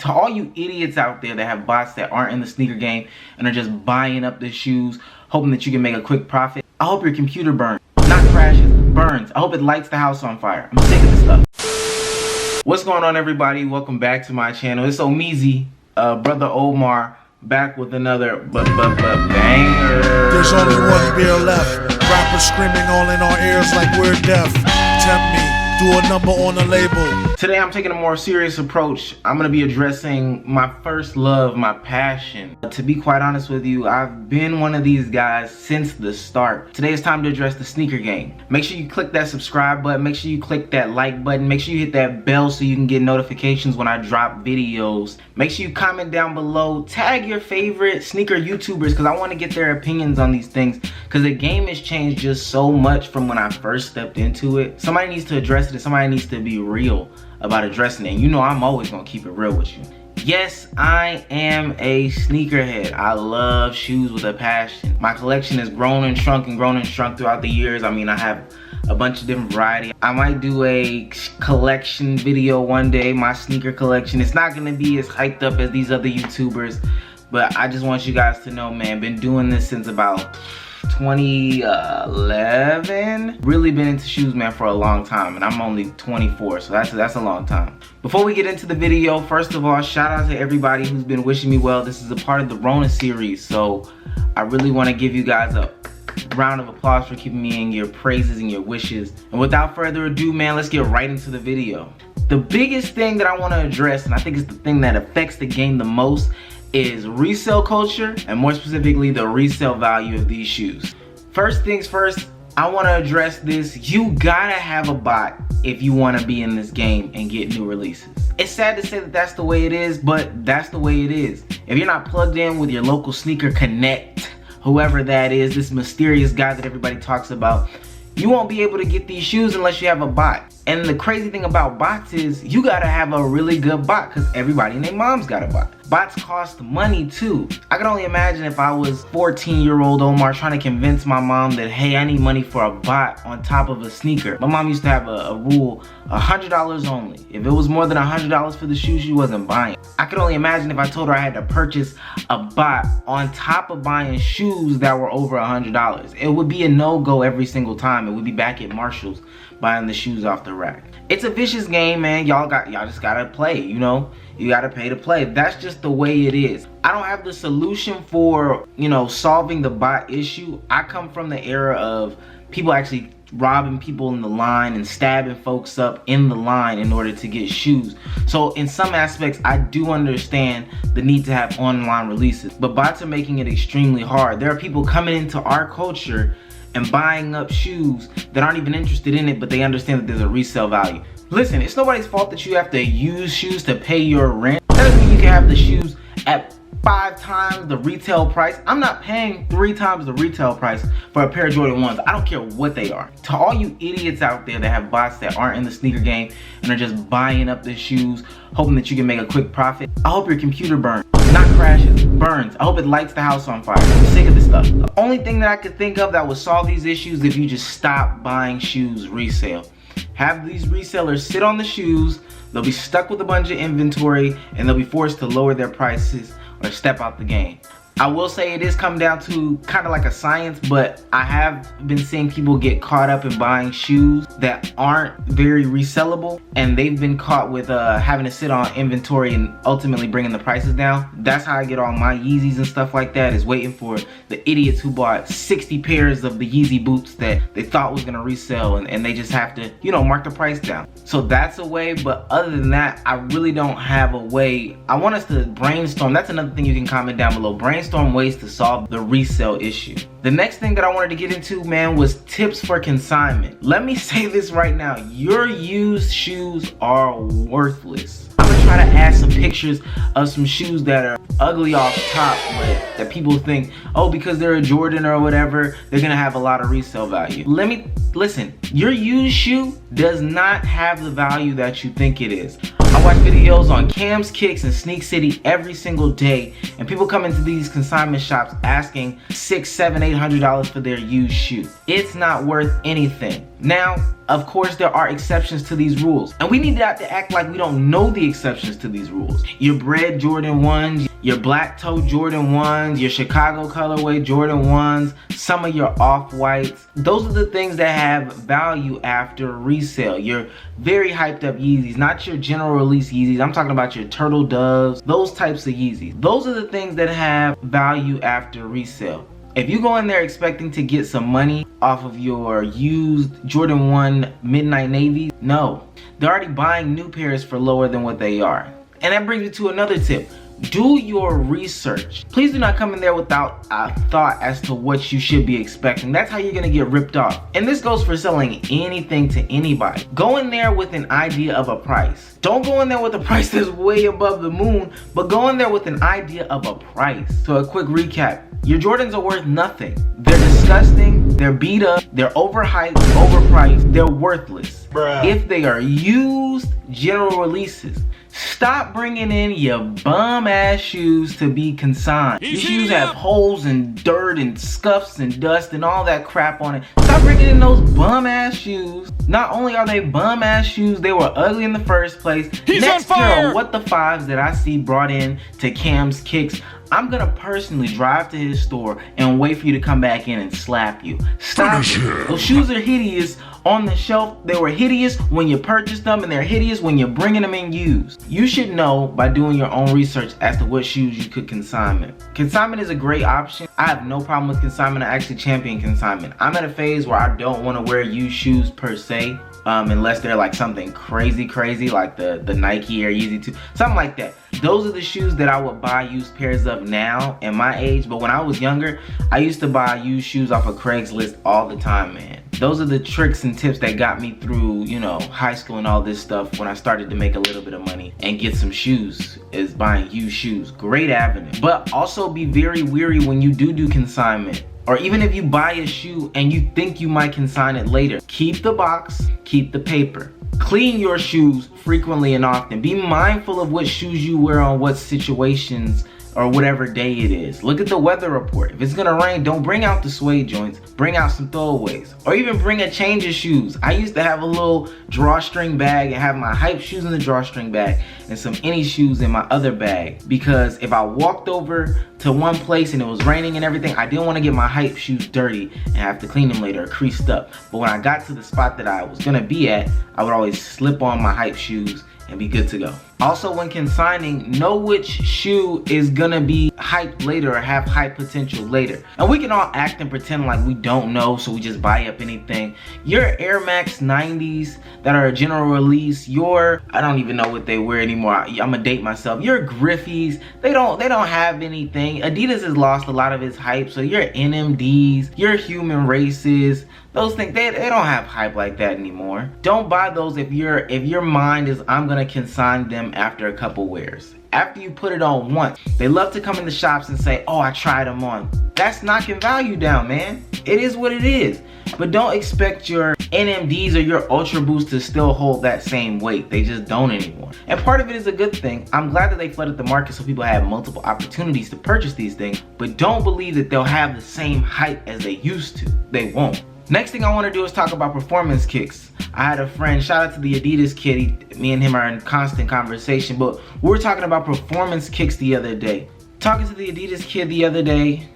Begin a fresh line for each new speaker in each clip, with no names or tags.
To all you idiots out there that have bots that aren't in the sneaker game and are just buying up the shoes, hoping that you can make a quick profit, I hope your computer burns. Not crashes, burns. I hope it lights the house on fire. I'm sick of this stuff. What's going on, everybody? Welcome back to my channel. It's Omeezy, brother Omar, back with another banger.
There's only one beer left. Rappers screaming all in our ears like we're deaf. Tempt me, do a number on a label.
Today I'm taking a more serious approach. I'm gonna be addressing my first love, my passion. To be quite honest with you, I've been one of these guys since the start. Today it's time to address the sneaker game. Make sure you click that subscribe button, make sure you click that like button, make sure you hit that bell so you can get notifications when I drop videos. Make sure you comment down below, tag your favorite sneaker YouTubers because I want to get their opinions on these things because the game has changed just so much from when I first stepped into it. Somebody needs to address it and somebody needs to be real about addressing it. And you know I'm always gonna keep it real with you. Yes, I am a sneakerhead. I love shoes with a passion. My collection has grown and shrunk throughout the years. I mean, I have a bunch of different variety. I might do a collection video one day, my sneaker collection. It's not gonna be as hyped up as these other YouTubers, but I just want you guys to know, man, been doing this since about 2011. Really been into shoes, man, for a long time, and I'm only 24, so that's a long time. Before we get into the video, first of all, shout out to everybody who's been wishing me well. This is a part of the Rona series, so I really want to give you guys a round of applause for keeping me in your praises and your wishes. And without further ado, man, let's get right into the video. The biggest thing that I want to address, and I think it's the thing that affects the game the most, is resale culture, and more specifically the resale value of these shoes. First things first, I want to address this. You gotta have a bot if you want to be in this game and get new releases. It's sad to say that that's the way it is, but that's the way it is. If you're not plugged in with your local sneaker connect, whoever that is, this mysterious guy that everybody talks about, you won't be able to get these shoes unless you have a bot. And the crazy thing about bots is you gotta have a really good bot because everybody and their mom's got a bot. Bots cost money too. I can only imagine if I was 14-year-old Omar trying to convince my mom that, hey, I need money for a bot on top of a sneaker. My mom used to have a rule, $100 only. If it was more than $100 for the shoes, she wasn't buying. I could only imagine if I told her I had to purchase a bot on top of buying shoes that were over $100. It would be a no-go every single time. It would be back at Marshall's buying the shoes off the rack. It's a vicious game, man. Y'all just gotta play, you know? You gotta pay to play. That's just the way it is. I don't have the solution for, you know, solving the bot issue. I come from the era of people actually robbing people in the line and stabbing folks up in the line in order to get shoes. So in some aspects, I do understand the need to have online releases, but bots are making it extremely hard. There are people coming into our culture and buying up shoes that aren't even interested in it, but they understand that there's a resale value. Listen, it's nobody's fault that you have to use shoes to pay your rent. That doesn't mean you can have the shoes at 5 times the retail price. I'm not paying 3 times the retail price for a pair of Jordan 1s. I don't care what they are. To all you idiots out there that have bots that aren't in the sneaker game and are just buying up the shoes, hoping that you can make a quick profit, I hope your computer burns. Not crashes, burns. I hope it lights the house on fire. I'm sick of this stuff. The only thing that I could think of that would solve these issues if you just stop buying shoes resale. Have these resellers sit on the shoes, they'll be stuck with a bunch of inventory, and they'll be forced to lower their prices or step out the game. I will say it is coming down to kind of like a science, but I have been seeing people get caught up in buying shoes that aren't very resellable, and they've been caught with having to sit on inventory and ultimately bringing the prices down. That's how I get all my Yeezys and stuff like that, is waiting for the idiots who bought 60 pairs of the Yeezy boots that they thought was gonna resell, and they just have to, you know, mark the price down. So that's a way, but other than that, I really don't have a way. I want us to brainstorm. That's another thing you can comment down below. Brainstorm ways to solve the resale issue. The next thing that I wanted to get into, man, was tips for consignment. Let me say this right now. Your used shoes are worthless. I'm gonna try to add some pictures of some shoes that are ugly off top, but that people think, oh, because they're a Jordan or whatever, they're gonna have a lot of resale value. Listen, your used shoe does not have the value that you think it is. I watch videos on Cams, Kicks, and Sneak City every single day, and people come into these consignment shops asking $600, $700, $800 for their used shoe. It's not worth anything. Now, of course, there are exceptions to these rules, and we need not to act like we don't know the exceptions to these rules. Your bread Jordan 1s, your black toe Jordan 1s, your Chicago colorway Jordan 1s, some of your off-whites. Those are the things that have value after resale. Your very hyped up Yeezys, not your general release Yeezys. I'm talking about your Turtle Doves, those types of Yeezys. Those are the things that have value after resale. If you go in there expecting to get some money off of your used Jordan 1 Midnight Navies, no. They're already buying new pairs for lower than what they are. And that brings me to another tip. Do your research. Please do not come in there without a thought as to what you should be expecting. That's how you're gonna get ripped off. And this goes for selling anything to anybody. Go in there with an idea of a price. Don't go in there with a price that's way above the moon, but go in there with an idea of a price. So a quick recap. Your Jordans are worth nothing. They're disgusting, they're beat up, they're overhyped, overpriced, they're worthless.
Bruh.
If they are used general releases, stop bringing in your bum ass shoes to be consigned. These shoes have holes and dirt and scuffs and dust and all that crap on it. Stop bringing in those bum ass shoes. Not only are they bum ass shoes, they were ugly in the first place. Next pair of what the fives that I see brought in to Cam's Kicks, I'm gonna personally drive to his store and wait for you to come back in and slap you. Stop it. Those shoes are hideous on the shelf. They were hideous when you purchased them, and they're hideous when you're bringing them in used. You should know by doing your own research as to what shoes you could consignment. Consignment is a great option. I have no problem with consignment. I actually champion consignment. I'm at a phase where I don't want to wear used shoes per se, unless they're like something crazy like the Nike Air Yeezy 2, something like that. Those are the shoes that I would buy used pairs of now in my age. But when I was younger, I used to buy used shoes off of Craigslist all the time, man. Those are the tricks and tips that got me through, you know, high school and all this stuff when I started to make a little bit of money and get some shoes, is buying used shoes. Great avenue. But also be very weary when you do consignment. Or even if you buy a shoe and you think you might consign it later, keep the box, keep the paper. Clean your shoes frequently and often. Be mindful of what shoes you wear on what situations or whatever day it is. Look at the weather report. If it's gonna rain, don't bring out the suede joints, bring out some throwaways. Or even bring a change of shoes. I used to have a little drawstring bag and have my hype shoes in the drawstring bag and some any shoes in my other bag. Because if I walked over to one place and it was raining and everything, I didn't want to get my hype shoes dirty and have to clean them later or creased up. But when I got to the spot that I was gonna be at, I would always slip on my hype shoes and be good to go. Also, when consigning, know which shoe is gonna be hyped later or have hype potential later. And we can all act and pretend like we don't know, so we just buy up anything. Your Air Max 90s that are a general release, I don't even know what they wear anymore. I'm gonna date myself. Your Griffies, they don't have anything. Adidas has lost a lot of its hype, so your NMDs, your Human Races, those things, they don't have hype like that anymore. Don't buy those if your mind is, I'm gonna consign them after a couple wears. After you put it on once, they love to come in the shops and say, oh, I tried them on. That's knocking value down, man. It is what it is. But don't expect your NMDs or your Ultra Boost to still hold that same weight. They just don't anymore. And part of it is a good thing. I'm glad that they flooded the market so people have multiple opportunities to purchase these things. But don't believe that they'll have the same hype as they used to. They won't. Next thing I want to do is talk about performance kicks. I had a friend, shout out to the Adidas kid, me and him are in constant conversation, but we were talking about performance kicks the other day. Talking to the Adidas kid the other day,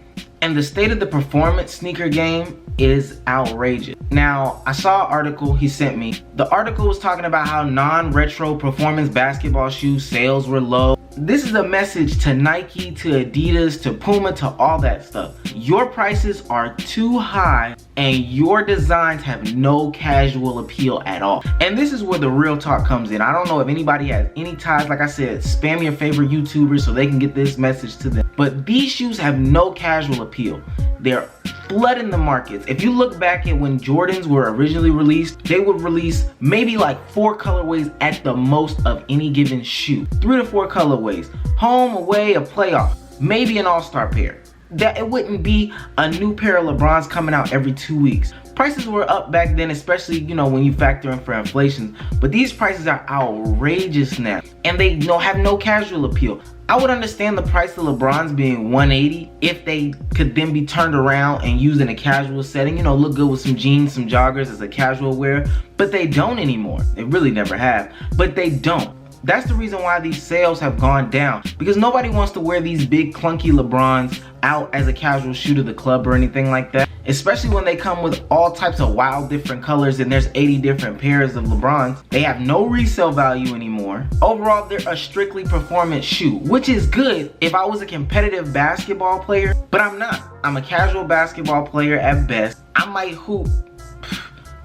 and the state of the performance sneaker game is outrageous. Now, I saw an article he sent me. The article was talking about how non-retro performance basketball shoe sales were low. This is a message to Nike, to Adidas, to Puma, to all that stuff. Your prices are too high and your designs have no casual appeal at all. And this is where the real talk comes in. I don't know if anybody has any ties. Like I said, spam your favorite YouTubers so they can get this message to them. But these shoes have no casual appeal. They're flooding the markets. If you look back at when Jordans were originally released, they would release maybe like 4 colorways at the most of any given shoe. 3 to 4 colorways. Home, away, a playoff. Maybe an all-star pair. That it wouldn't be a new pair of LeBrons coming out every 2 weeks. Prices were up back then, especially, you know, when you factor in for inflation. But these prices are outrageous now, and they have no casual appeal. I would understand the price of LeBron's being $180 if they could then be turned around and used in a casual setting, you know, look good with some jeans, some joggers as a casual wear, but they don't anymore. They really never have, but they don't. That's the reason why these sales have gone down, because nobody wants to wear these big clunky LeBrons out as a casual shoe to the club or anything like that, especially when they come with all types of wild different colors and there's 80 different pairs of LeBrons. They have no resale value anymore. Overall, they're a strictly performance shoe, which is good if I was a competitive basketball player, but I'm not. I'm a casual basketball player at best. I might hoop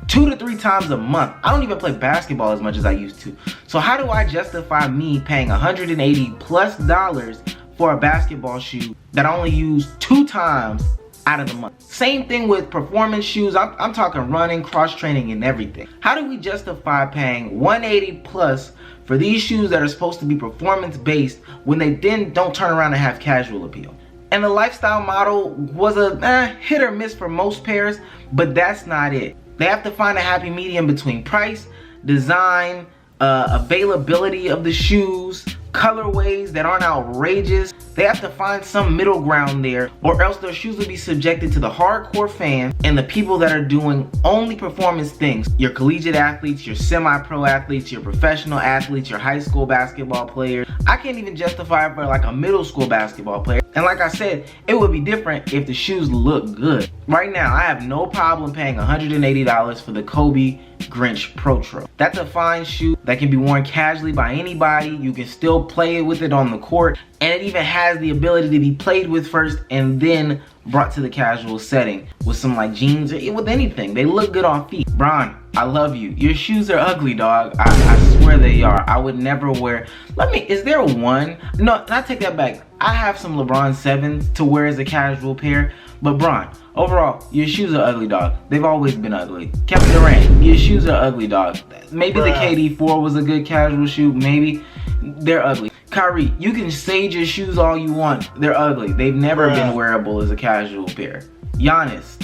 2 to 3 times a month. I don't even play basketball as much as I used to. So how do I justify me paying $180+ for a basketball shoe that I only use 2 times out of the month? Same thing with performance shoes. I'm talking running, cross training, and everything. How do we justify paying $180+ for these shoes that are supposed to be performance based when they then don't turn around and have casual appeal? And the lifestyle model was a hit or miss for most pairs, but that's not it. They have to find a happy medium between price, design, availability of the shoes, colorways that aren't outrageous. They have to find some middle ground there, or else their shoes will be subjected to the hardcore fans and the people that are doing only performance things. Your collegiate athletes, your semi-pro athletes, your professional athletes, your high school basketball players. I can't even justify it for like a middle school basketball player. And like I said, it would be different if the shoes look good. Right now, I have no problem paying $180 for the Kobe Grinch Protro. That's a fine shoe that can be worn casually by anybody. You can still play with it on the court, and it even has the ability to be played with first and then brought to the casual setting with some like jeans or with anything. They look good on feet. Bron, I love you. Your shoes are ugly, dog. I swear they are. I would never wear. Is there one? No, I take that back. I have some LeBron 7s to wear as a casual pair, but Bron, overall, your shoes are ugly, dog. They've always been ugly. Kevin Durant, your shoes are ugly, dog. Maybe the KD4 was a good casual shoe. Maybe. They're ugly. Kyrie, you can sage your shoes all you want. They're ugly. They've never been wearable as a casual pair. Giannis,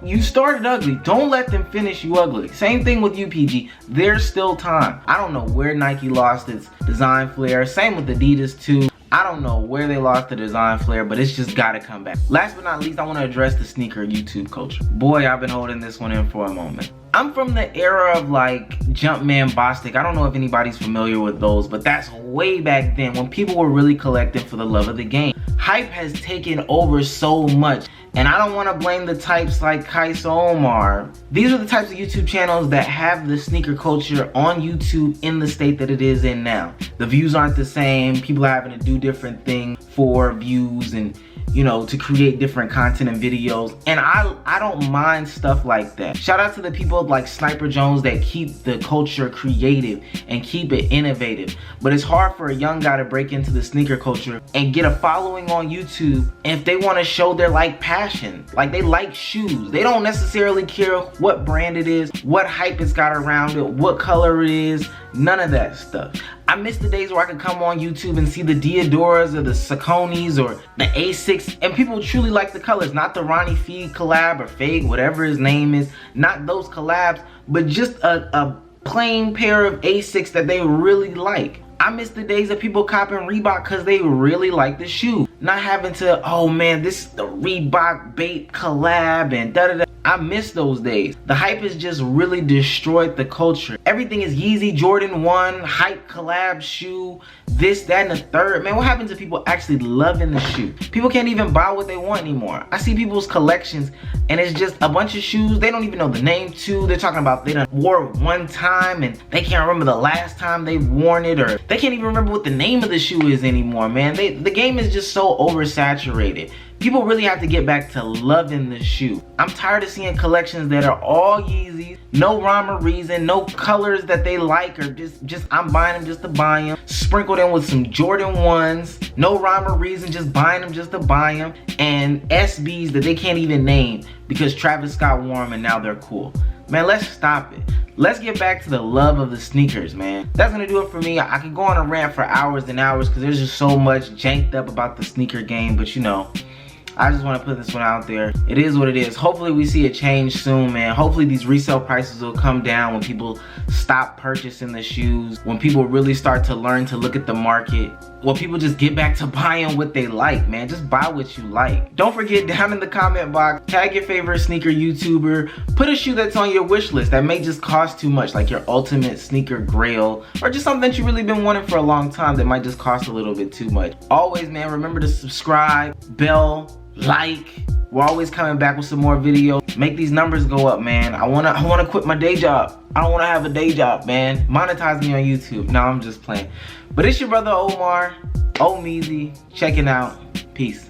you started ugly. Don't let them finish you ugly. Same thing with UPG. There's still time. I don't know where Nike lost its design flair. Same with Adidas too. I don't know where they lost the design flair, but it's just gotta come back. Last but not least, I want to address the sneaker YouTube culture. Boy, I've been holding this one in for a moment. I'm from the era of like Jumpman, Bostic. I don't know if anybody's familiar with those, but that's way back then when people were really collecting for the love of the game. Hype has taken over so much, and I don't want to blame the types like Kais Omar. These are the types of YouTube channels that have the sneaker culture on YouTube in the state that it is in now. The views aren't the same. People are having to do different things for views and, you know, to create different content and videos, and I don't mind stuff like that. Shout out to the people like Sniper Jones that keep the culture creative and keep it innovative. But it's hard for a young guy to break into the sneaker culture and get a following on YouTube, and if they want to show their like passion, like they like shoes, they don't necessarily care what brand it is, what hype it's got around it, what color it is, none of that stuff. I miss the days where I could come on YouTube and see the Diodoras or the Sauconys or the A6, and people truly like the colors, not the Ronnie Feig collab or Fag, whatever his name is, not those collabs, but just a plain pair of A6 that they really like. I miss the days of people copping Reebok because they really like the shoe, not having to, oh man, this is the Reebok bait collab and da-da-da. I miss those days. The hype has just really destroyed the culture. Everything is Yeezy, Jordan 1, hype collab shoe, this, that, and the third. Man, what happened to people actually loving the shoe? People can't even buy what they want anymore. I see people's collections and it's just a bunch of shoes they don't even know the name to. They're talking about they done wore it one time and they can't remember the last time they've worn it, or they can't even remember what the name of the shoe is anymore, man. The game is just so oversaturated. People really have to get back to loving the shoe. I'm tired of seeing collections that are all Yeezys, no rhyme or reason, no colors that they like, or just I'm buying them just to buy them, sprinkled in with some Jordan 1s, no rhyme or reason, just buying them just to buy them, and SBs that they can't even name because Travis Scott wore them and now they're cool. Man, let's stop it. Let's get back to the love of the sneakers, man. That's gonna do it for me. I could go on a rant for hours and hours because there's just so much janked up about the sneaker game, but you know, I just want to put this one out there. It is what it is. Hopefully we see a change soon, man. Hopefully these resale prices will come down when people stop purchasing the shoes, when people really start to learn to look at the market, when people just get back to buying what they like, man. Just buy what you like. Don't forget, down in the comment box, tag your favorite sneaker YouTuber. Put a shoe that's on your wish list that may just cost too much, like your ultimate sneaker grail, or just something that you really been wanting for a long time that might just cost a little bit too much. Always, man, remember to subscribe, bell, like. We're always coming back with some more videos. Make these numbers go up, man. I wanna quit my day job. I don't wanna have a day job, man. Monetize me on YouTube. No, I'm just playing. But it's your brother Omar, Omeezy, checking out. Peace.